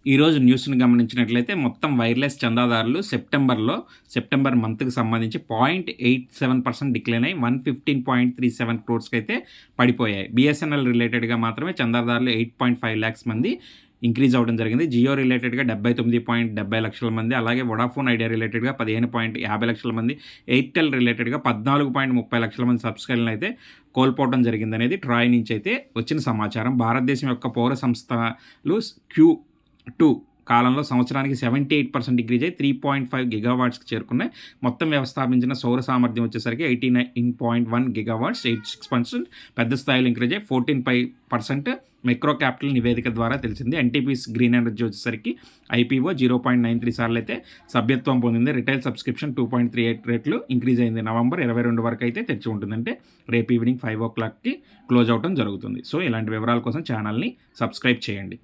ఈరోజు న్యూస్‌ని గమనించినట్లయితే మొత్తం వైర్‌లెస్ చందాదారులు సెప్టెంబర్ మంత్‌కి సంబంధించి 0.87% డిక్లైన్ అయ్యి 115.37 క్రోర్స్‌కైతే పడిపోయాయి. బీఎస్ఎన్ఎల్ రిలేటెడ్‌గా మాత్రమే చందాదారులు 8.5 లాక్స్ మంది ఇంక్రీజ్ అవ్వడం జరిగింది. జియో రిలేటెడ్‌గా 79.70 లక్షల మంది, అలాగే వొడాఫోన్ ఐడియా రిలేటెడ్‌గా 15.50 లక్షల మంది, ఎయిర్టెల్ రిలేటెడ్‌గా 14.30 లక్షల మంది సబ్‌స్క్రైబర్‌లనైతే కోల్పోవడం జరిగిందనేది ట్రాయ్ నుంచి అయితే వచ్చిన సమాచారం. భారతదేశం యొక్క పౌర సంస్థలు Q2 కాలంలో సంవత్సరానికి 78% డిక్రీజ్ అయ్యి 3.5 గిగావాట్స్‌కి చేరుకున్నాయి. మొత్తం వ్యవస్థాపించిన సౌర సామర్థ్యం వచ్చేసరికి 89.1 గిగావాట్స్, 86% పెద్ద స్థాయిలో ఇంక్రీజ్ అయ్యి 14% మైక్రో క్యాపిటల్ నివేదిక ద్వారా తెలిసింది. ఎన్టీపీసీ గ్రీన్ ఎనర్జీ వచ్చేసరికి ఐపీఓ 0.93 సార్లు అయితే సభ్యత్వం పొందింది. రిటైల్ సబ్స్క్రిప్షన్ 2.38 రెట్లు ఇంక్రీజ్ అయింది. నవంబర్ 22 వరకు అయితే తెరిచి ఉంటుంది. అంటే రేపు ఈవినింగ్ 5 o'clockకి క్లోజ్ అవడం జరుగుతుంది. సో ఇలాంటి వివరాల కోసం ఛానల్ని సబ్స్క్రైబ్ చేయండి.